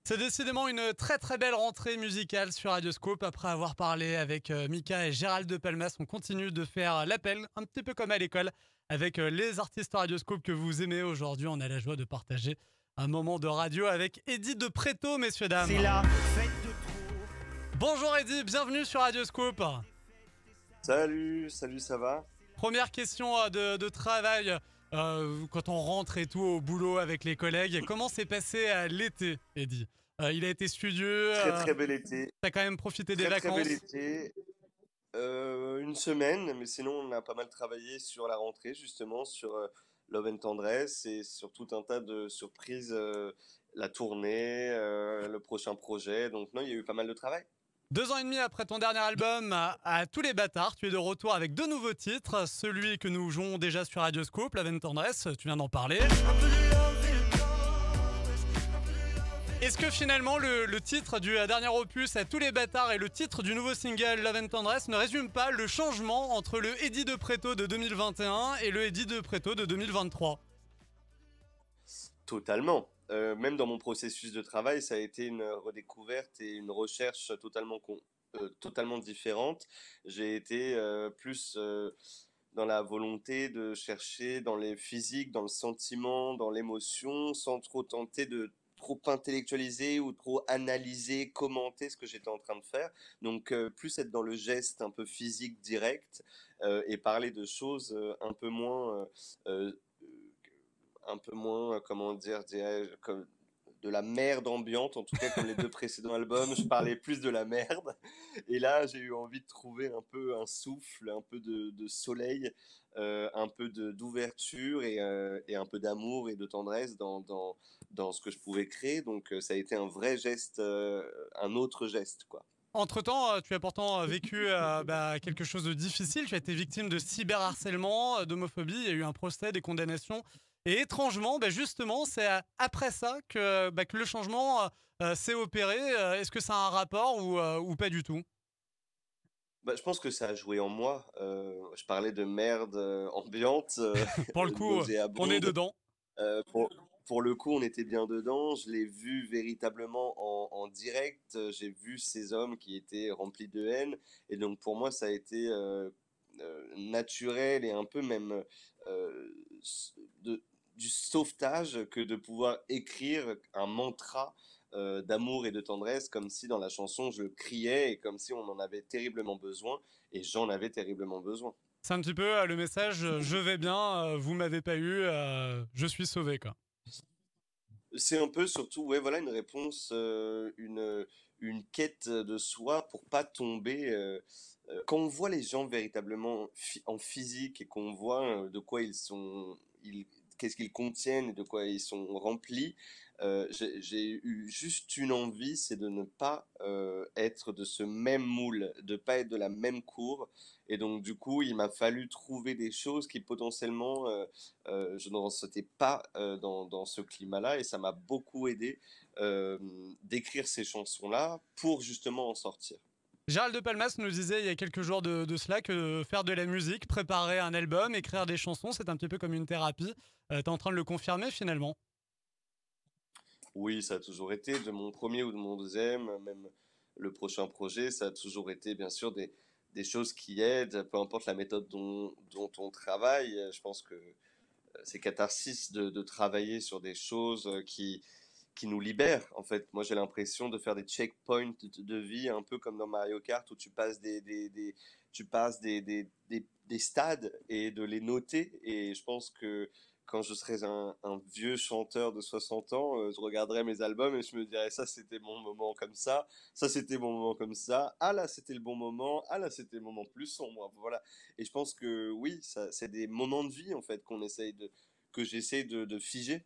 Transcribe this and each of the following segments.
C'est décidément une très très belle rentrée musicale sur Radioscope. Après avoir parlé avec Mika et Gérald de Palmas, on continue de faire l'appel, un petit peu comme à l'école, avec les artistes Radioscope que vous aimez. Aujourd'hui, on a la joie de partager un moment de radio avec Eddie de Préto, messieurs, dames. C'est la fête de trop. Bonjour Eddie, bienvenue sur Radioscope. Salut, ça va? Première question de travail. Quand on rentre et tout au boulot avec les collègues, comment s'est passé l'été, Eddie? Il a été studieux. Très bel été. T'as quand même profité des Très vacances. bel été. Une semaine, mais sinon on a pas mal travaillé sur la rentrée, justement, sur Love and Tendresse et sur tout un tas de surprises, la tournée, le prochain projet. Donc non, il y a eu pas mal de travail. 2 ans et demi après ton dernier album, à tous les bâtards, tu es de retour avec 2 nouveaux titres. Celui que nous jouons déjà sur Radioscope, Love and Tendresse, tu viens d'en parler. Est-ce que finalement le titre du dernier opus à tous les bâtards et le titre du nouveau single Love and Tendresse ne résume pas le changement entre le Eddie de Préto de 2021 et le Eddie de Préto de 2023? Totalement. Même dans mon processus de travail, ça a été une redécouverte et une recherche totalement différente. J'ai été plus dans la volonté de chercher dans les physiques, dans le sentiment, dans l'émotion, sans trop tenter de trop intellectualiser ou trop analyser, commenter ce que j'étais en train de faire. Donc plus être dans le geste un peu physique direct et parler de choses comment dire, dirais-je, comme de la merde ambiante, en tout cas comme les 2 précédents albums, je parlais plus de la merde. Et là, j'ai eu envie de trouver un peu un souffle, un peu de soleil, un peu d'ouverture et un peu d'amour et de tendresse dans ce que je pouvais créer. Donc ça a été un vrai geste, un autre geste, quoi. Entre-temps, tu as pourtant vécu quelque chose de difficile. Tu as été victime de cyberharcèlement, d'homophobie. Il y a eu un procès, des condamnations. Et étrangement, justement, c'est après ça que le changement s'est opéré. Est-ce que ça a un rapport ou pas du tout? Je pense que ça a joué en moi. Je parlais de merde ambiante, Pour le coup, on est nauséabonde. dedans. Euh, pour, pour le coup, on était bien dedans. Je l'ai vu véritablement en direct. J'ai vu ces hommes qui étaient remplis de haine. Et donc, pour moi, ça a été naturel et un peu même euh, du sauvetage que de pouvoir écrire un mantra d'amour et de tendresse, comme si dans la chanson je criais et comme si on en avait terriblement besoin. Et j'en avais terriblement besoin. C'est un petit peu le message je vais bien, vous m'avez pas eu, je suis sauvé, quoi. C'est un peu surtout, ouais, voilà, une réponse, une quête de soi pour pas tomber. Quand on voit les gens véritablement en physique et qu'on voit de quoi qu'est-ce qu'ils contiennent et de quoi ils sont remplis, j'ai eu juste une envie, c'est de ne pas être de ce même moule, de pas être de la même cour. Et donc, du coup, il m'a fallu trouver des choses qui potentiellement je ne ressentais pas dans ce climat-là et ça m'a beaucoup aidé d'écrire ces chansons-là pour justement en sortir. Gérald de Palmas nous disait il y a quelques jours de cela que faire de la musique, préparer un album, écrire des chansons, c'est un petit peu comme une thérapie. T'es en train de le confirmer finalement? Oui, ça a toujours été, de mon premier ou de mon deuxième, même le prochain projet, ça a toujours été bien sûr des choses qui aident, peu importe la méthode dont on travaille. Je pense que c'est catharsis de travailler sur des choses qui nous libèrent. En fait, moi j'ai l'impression de faire des checkpoints de vie, un peu comme dans Mario Kart, où tu passes tu passes des stades et de les noter. Et je pense que quand je serai un vieux chanteur de 60 ans, je regarderai mes albums et je me dirais ça c'était mon moment comme ça c'était mon moment comme ça, ah là c'était le bon moment, ah là c'était le moment plus sombre, voilà. Et je pense que oui, ça, c'est des moments de vie en fait que j'essaie de figer.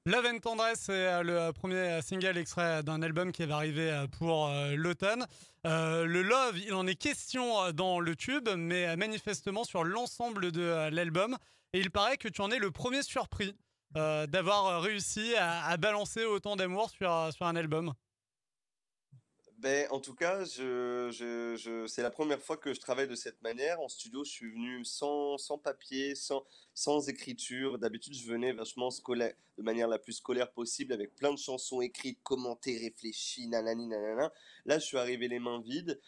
Love and Tendresse, c'est le premier single extrait d'un album qui va arriver pour l'automne. Le Love, il en est question dans le tube, mais manifestement sur l'ensemble de l'album. Et il paraît que tu en es le premier surpris d'avoir réussi à balancer autant d'amour sur un album. Ben, en tout cas, c'est la première fois que je travaille de cette manière. En studio, je suis venu sans papier, sans écriture. D'habitude, je venais vachement scolaire, de manière la plus scolaire possible, avec plein de chansons écrites, commentées, réfléchies, nanani, nanana. Là, je suis arrivé les mains vides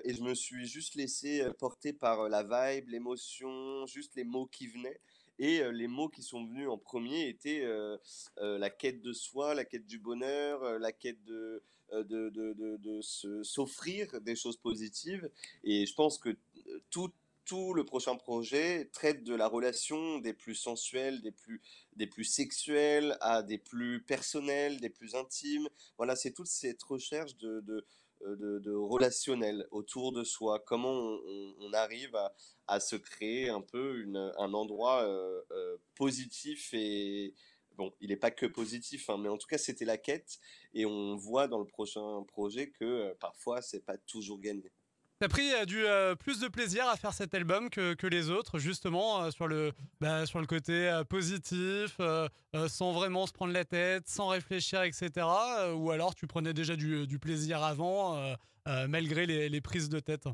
et je me suis juste laissé porter par la vibe, l'émotion, juste les mots qui venaient. Et les mots qui sont venus en premier étaient la quête de soi, la quête du bonheur, la quête de s'offrir des choses positives. Et je pense que tout le prochain projet traite de la relation des plus sensuelles, des plus sexuelles, à des plus personnelles, des plus intimes. Voilà, c'est toute cette recherche de relationnel autour de soi. Comment on arrive à se créer un peu un endroit positif et... Bon, il n'est pas que positif, hein, mais en tout cas, c'était la quête. Et on voit dans le prochain projet que parfois, c'est pas toujours gagné. T'as pris plus de plaisir à faire cet album que les autres, justement, sur le côté positif, sans vraiment se prendre la tête, sans réfléchir, etc. Ou alors tu prenais déjà du plaisir avant, malgré les prises de tête.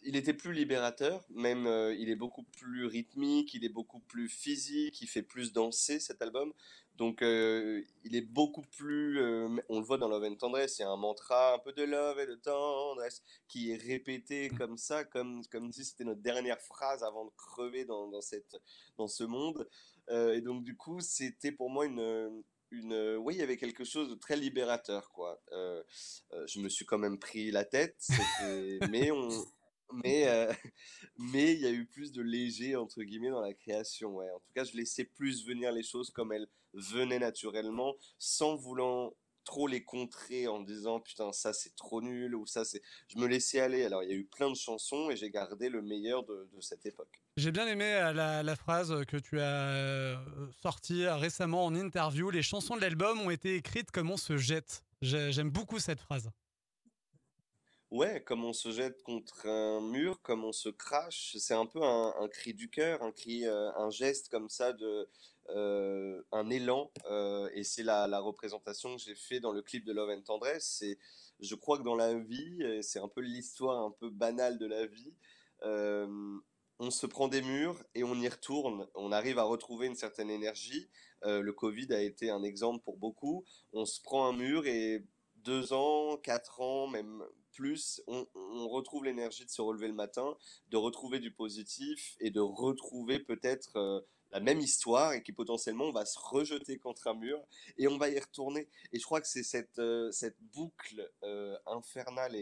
Il était plus libérateur, même il est beaucoup plus rythmique, il est beaucoup plus physique, il fait plus danser cet album. Donc il est beaucoup plus, on le voit dans Love and Tendresse, il y a un mantra un peu de love et de tendresse qui est répété comme ça, comme si c'était notre dernière phrase avant de crever dans ce monde. Et donc du coup, c'était pour moi oui, il y avait quelque chose de très libérateur, quoi. Je me suis quand même pris la tête, mais, mais il y a eu plus de léger, entre guillemets, dans la création, ouais. En tout cas, je laissais plus venir les choses comme elles venaient naturellement, sans vouloir trop les contrer en disant putain ça c'est trop nul ou ça c'est je me laissais aller. Alors il y a eu plein de chansons et j'ai gardé le meilleur de cette époque. J'ai bien aimé la phrase que tu as sortie récemment en interview. Les chansons de l'album ont été écrites comme on se jette. J'aime beaucoup cette phrase. Ouais, comme on se jette contre un mur, comme on se crache, c'est un peu un cri du cœur, un cri, un geste comme ça un élan, et c'est la représentation que j'ai fait dans le clip de Love and Tendresse. Je crois que dans la vie, et c'est un peu l'histoire un peu banale de la vie, euh, on se prend des murs et on y retourne. On arrive à retrouver une certaine énergie. Le Covid a été un exemple pour beaucoup. On se prend un mur et 2 ans, 4 ans, même plus, on retrouve l'énergie de se relever le matin, de retrouver du positif et de retrouver peut-être la même histoire et qui potentiellement on va se rejeter contre un mur et on va y retourner. Et je crois que c'est cette boucle infernale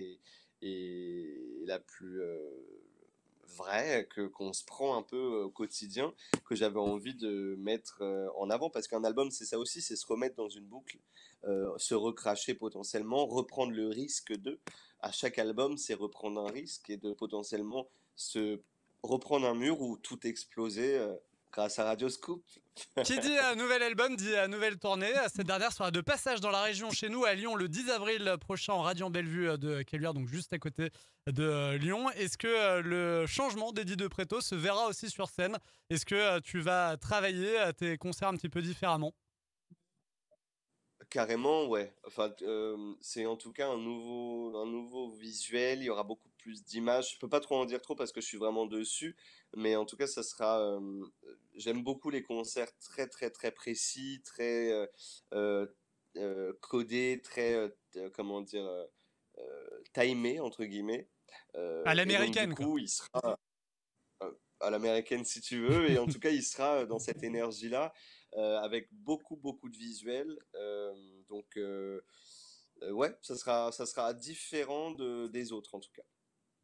et la plus vraie qu'on se prend un peu au quotidien que j'avais envie de mettre en avant parce qu'un album c'est ça aussi, c'est se remettre dans une boucle, se recracher potentiellement, reprendre le risque de à chaque album, c'est reprendre un risque et de potentiellement se reprendre un mur où tout exploser grâce à Radio Scoop. Qui dit nouvel album dit nouvelle tournée. Cette dernière sera de passage dans la région chez nous à Lyon le 10 avril prochain en Radiant Bellevue de Caluire, donc juste à côté de Lyon. Est-ce que le changement d'Eddie De Pretto se verra aussi sur scène? Est-ce que tu vas travailler tes concerts un petit peu différemment? Carrément, ouais. Enfin, c'est en tout cas un nouveau visuel. Il y aura beaucoup plus d'images. Je peux pas trop en dire trop parce que je suis vraiment dessus, mais en tout cas, ça sera. J'aime beaucoup les concerts très très très précis, très euh, codés, très comment dire timés entre guillemets. À Et donc du l'américaine, quoi. coup, il sera à l'américaine si tu veux, et en tout cas il sera dans cette énergie-là, avec beaucoup de visuels, ouais, ça sera différent des autres en tout cas.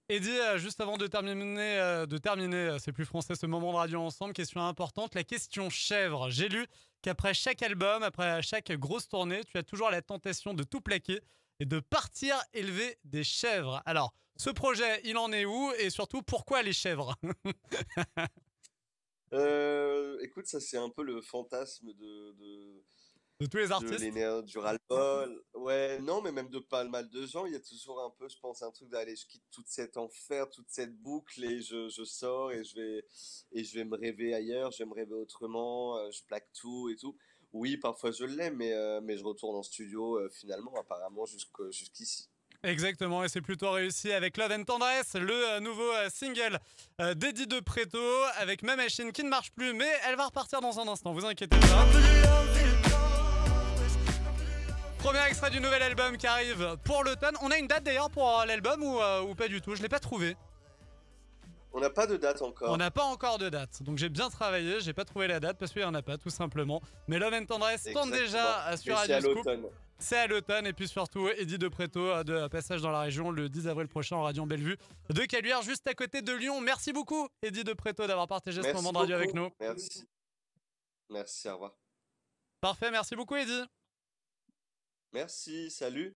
Eddie, juste avant de terminer, c'est plus français ce moment de radio ensemble, question importante, la question chèvre. J'ai lu qu'après chaque album, après chaque grosse tournée, tu as toujours la tentation de tout plaquer et de partir élever des chèvres. Alors, ce projet, il en est où et surtout, pourquoi les chèvres? Écoute, ça c'est un peu le fantasme De tous les artistes? du ras-le-bol. Ouais, non, mais même de pas mal de gens, il y a toujours un peu, je pense, un truc d'aller, je quitte toute cette enfer, toute cette boucle et je sors et je vais me rêver ailleurs, je vais me rêver autrement, je plaque tout et tout. Oui, parfois je l'ai, mais je retourne en studio finalement, apparemment, jusqu'ici. Exactement, et c'est plutôt réussi avec Love and Tendresse, le nouveau single d'Eddie De Preto, avec Ma Machine qui ne marche plus, mais elle va repartir dans un instant, vous inquiétez pas. Premier extrait du nouvel album qui arrive pour l'automne. On a une date d'ailleurs pour l'album ou pas du tout? Je l'ai pas trouvé. On n'a pas de date On encore. n'a pas encore de date, donc j'ai bien travaillé, j'ai pas trouvé la date parce qu'il n'y en a pas tout simplement. Mais Love and Tendresse tente Exactement. déjà sur Mais c'est à Radio Scoop. l'automne. C'est à l'automne, et puis surtout Eddie De Preto de passage dans la région le 10 avril prochain en Radio Bellevue de Caluire, juste à côté de Lyon. Merci beaucoup Eddie De Preto d'avoir partagé ce moment de radio avec nous. Merci. Merci, au revoir. Parfait, merci beaucoup Eddie. Merci, salut.